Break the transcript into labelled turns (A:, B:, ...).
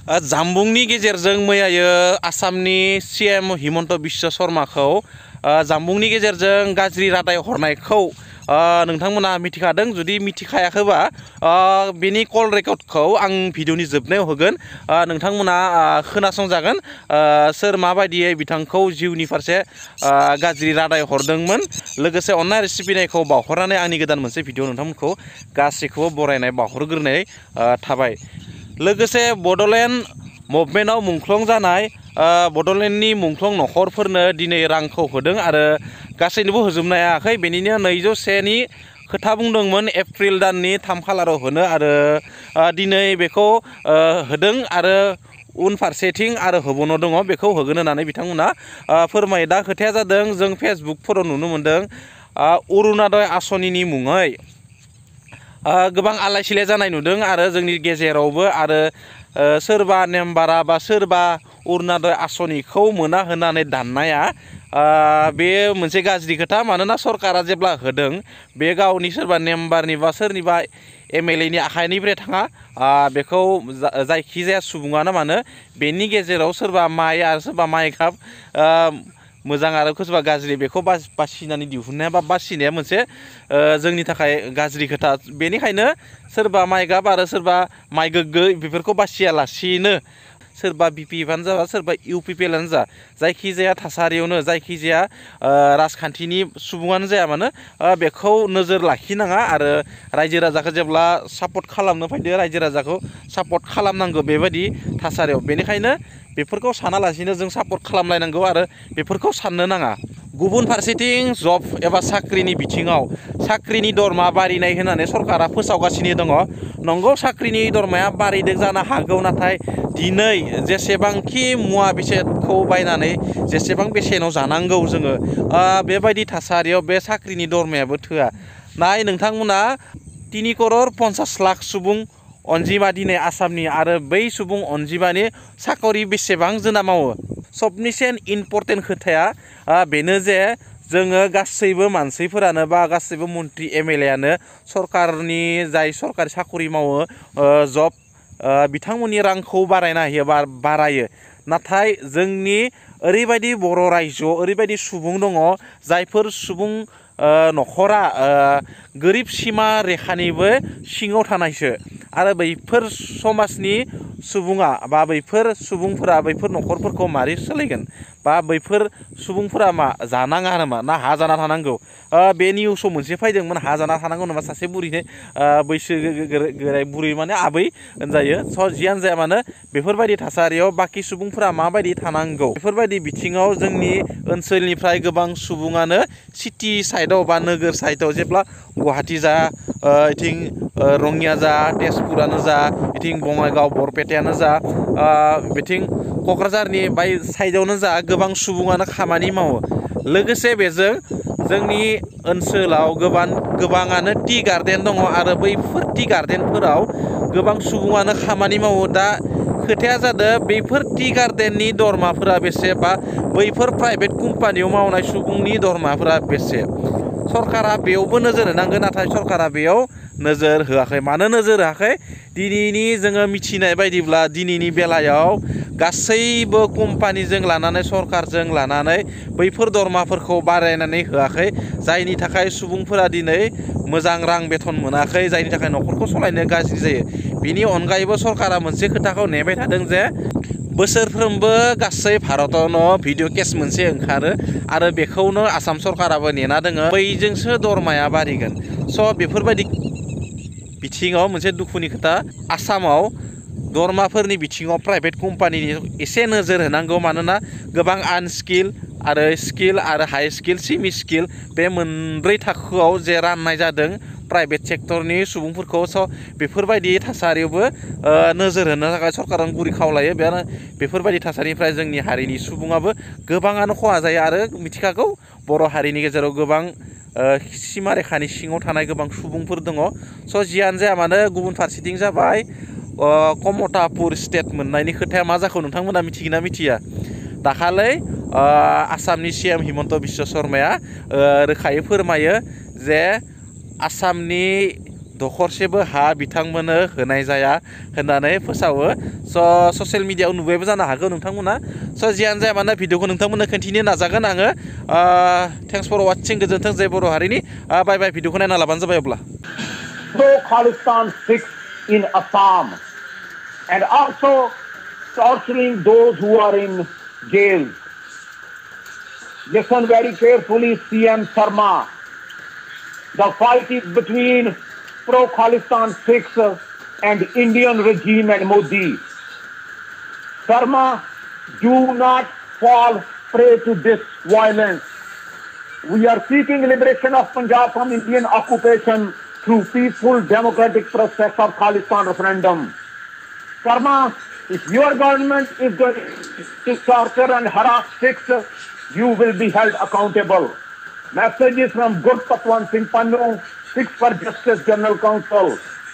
A: जामबुंनि गेजेरजों मैयायो आसामनि सीएम हिमन्त बिश्व शर्माखौ जामबुंनि गेजेरजों गाज्रि रादाय हरनायखौ नोंथांमोना मिथिखादों। जुदि मिथिखायाखैबा बेनि कल रेकर्डखौ आं भिडिअनि जोबनायाव होगोन। नोंथांमोना खोनासंजागोन सोर माबायदियै बिथांखौ जिउनि फारसे गाज्रि रादाय हरदोंमोन। लोगोसे अननाय आरो सिबिनायखौ बावहरनानै आंनि गोदान मोनसे भिडिअ नोंथांमोनखौ गासैखौबो बरायनाय बावहरग्रोनाय थाबाय। लोगोसे बड'लेण्ड मुभमेन्टआव मुंख्लं जानाय बड'लेण्डनि मुंख्लं नखरफोरनो दिनै रांखौ होदों आरो गासैनोबो होजोबनो हायाखै। बेनिनो 201नि खोथा बुंदोंमोन एप्रिल दाननि 3 खालाराव होनो आरो दिनै बेखौ होदों आरो उनफारसेथिं आरो होबावनो दङ। बेखौ होगोन होननानै बिथांमोना फोरमायो। दा खोथाया जादों जों फेसबुकफोराव नुनो मोन्दों अरुणोदय आसनिनि मुङै गोबां आलाय सिलाय जानाय नुदों आरो जोंनि गेजेरावबो आरो सोरबा नेम्बारा बा सोरबा अरुणोदय आसनिखौ मोना होननानै दाननाया बे मोनसे गाज्रि खोथा। मानोना सरकारा जेब्ला होदों बे गावनि सोरबा नेम्बारनि बा सोरनिबा एमएलएनि आखाइनिफ्राय थाङा। बेखौ जायखिजाया सुबुङानो मानो बेनि गेजेराव सोरबा माइ आरो सोरबा माइ गाब मोजां आरो सोरबा गाज्रि बेखौ बासिनानै दिहुननाया बा बासिनाया मोनसे जोंनि थाखाय गाज्रि खोथा। बेनिखायनो सोरबा माइ गाब आरो सोरबा माइ गोग्गो बेफोरखौ बासियालासिनो सोरबा बिपिएफआनो जा सोरबा इउपिपिएलआनो जा जायखिजाया थासारियावनो जायखिजाया राजखान्थिनि सुबुङानो जाया मानो बेखौ नोजोर लाखिनाङा आरो रायजो राजाखौ जेब्ला सापर्ट खालामनो फैदो रायजो राजाखौ सापर्ट खालामनांगौ बेबायदि थासारियाव। बेनिखायनो बेफोरखौ सानालासिनो जों सापर्ट खालामलायनांगौ आरो बेफोरखौ साननो नाङा। गुबुन फारसेथिं जब एबा साख्रिनि बिथिङाव साख्रिनि दरमा बारिनाय होननानै सरकारा फोसावगासिनो दङ। नंगौ साख्रिनि दरमाया बारिदों जानो हागौ, नाथाय दिनै जेसेबांखि मुवा बेसादखौ बायनानै जेसेबां बेसेनाव जानांगौ जोङो बेबायदि थासारियाव बे साख्रिनि दरमायाबो थोआ। नाय नोंथांमोना 3 करोड़ 50 लाख सुबुं अनजिमा दिनै आसामनि आरो बै सुबुं अनजिमानि साकरि बेसेबां जोंना मावो। सबनिसे इम्पर्टेन्ट खोथाया बेनो जे जोङो गासैबो मानसिफोरानो बा गासैबो मन्त्रि एमएलएआनो सरकारनि जाय सरकारि साकरि मावो जब बिथांमोननि रांखौ बारायना होयो बा बारायो। नाथाय जोंनि ओरैबायदि बर' रायजोआव ओरैबायदि सुबुं दङ जायफोर सुबुं नखरा गोरिब सिमा रेखानिबो सिङाव थानायसो आरो बैफोर समाजनि सुबुङा बा बैफोर सुबुंफोरा बैफोर नखरफोरखौ मारै सोलायगोन बा बैफोर सुबुंफोरा मा जानाङा नामा ना हा जाना थानांगौ। बे निउसाव मोनसे फैदोंमोन हा जाना थानांगौ नामा सासे बुरैनो बैसो गोराय बुरै माने आबै होनजायो। स' जियानो जाया मानो बेफोरबायदि थासारियाव बाखि सुबुंफोरा माबायदि थानांगौ बेफोरबायदि बिथिङाव जोंनि ओनसोलनिफ्राय गोबां सुबुङानो सिटि साइडआव बा नोगोर साइडआव जेब्ला गुवाहाटि जा इथिं रङिया जा तेजपुरानो जा इथिं बङाइगाव बरपेटायानो जा बिथिं क'क्राझारनि बाय साइडआवनो जा गोबां सुबुङानो खामानि मावो। लोगोसे बेजों जोंनि ओनसोलाव गोबाङानो टि गार्डेन दङ आरो बैफोर टि गार्डेनफोराव गोबां सुबुङानो खामानि मावो। दा खोथाया जादों बैफोर टि गार्डेननि दरमाफोरा बेसे बा बैफोर प्राइभेट कम्पानियाव मावनाय सुबुंनि दरमाफोरा बेसे सरकारा बेयावबो नोजोर होनांगोन। नाथाय सरकारा बेयाव नोजोर होआखै। मानो नोजोर होआखै? दिनैनि जोङो मिथिनाय बायदिब्ला दिनैनि बेलायाव गासैबो कम्पानिजों लानानै सरकारजों लानानै बैफोर दरमाफोरखौ बारायनानै होआखै, जायनि थाखाय सुबुंफोरा दिनै मोजां रां बेथन मोनाखै, जायनि थाखाय न'खरखौ सालायनो गाज्रि जायो। बेनि अनगायैबो सरकारा मोनसे खोथाखौ नेबाय थादों जे बोसोरफ्रोमबो गासै भारतावनो भिडिअ केस मोनसे ओंखारो आरो बेखौनो आसाम सरकाराबो नेना दोङो, बैजोंसो दरमाया बारिगोन। स' बेफोरबायदि बिथिङाव मोनसे दुखुनि खोथा आसामाव दरमाफोरनि बिथिङाव प्राइभेट कम्पानिनि एसे नोजोर होनांगौ। मानोना गोबां आनस्किल आरो स्किल आरो हाइ स्किल सेमि स्किल बे मोनब्रै थाखोआव जे राननाय जादों प्राइभेट सेक्टरनि सुबुंफोरखौ। स' बेफोरबायदि थासारियावबो नोजोर होनो थाखाय सरकारा गुरै खावलायो। बेफोरबायदि थासारिनिफ्राय जोंनि हारिनि सुबुङाबो गोबाङानो खहा जायो आरो मिथिखागौ बर' हारिनि गेजेराव गोबां सिमा रेखानि सिङाव थानाय गोबां सुबुंफोर दङ। स' जियानो जाया मानो गुबुन फारसेथिं जाबाय कमतापुर स्टेट मोननायनि खोथाया मा जाखो नोंथांमोना मिथिगोन ना मिथिया? दाखालै आसामनि सीएम हिमन्त बिश्व शर्माया रोखायै फोरमायो जे आसामनि दखरसेबो हा बिथांमोननो होनाय जाया होननानै फोसावो स' ससियेल मिडियायाव नुबायबो जानो हागौ नोंथांमोना स' जियानो जाया मानो भिडिअखौ नोंथांमोननो खिन्थिनो नाजागोन आङो थेंक्स फर वाचिं गोजोन्थों जय बर' हारिनि बाय बाय भिडिअखौ नायना लाबानो जाबाय अब्ला
B: Pro-Khalistan Sikhs in Assam and also torturing those who are in jails. Listen very carefully, CM Sharma. The fight is between pro-Khalistan Sikhs and Indian regime and Modi. Sharma, do not fall prey to this violence. We are seeking liberation of Punjab from Indian occupation through peaceful democratic process of Khalistan referendum. Sharma, if your government is going to torture and harass Sikhs, you will be held accountable. Messages from Gurpatwan Singh Pannu, Sikhs for Justice General Council.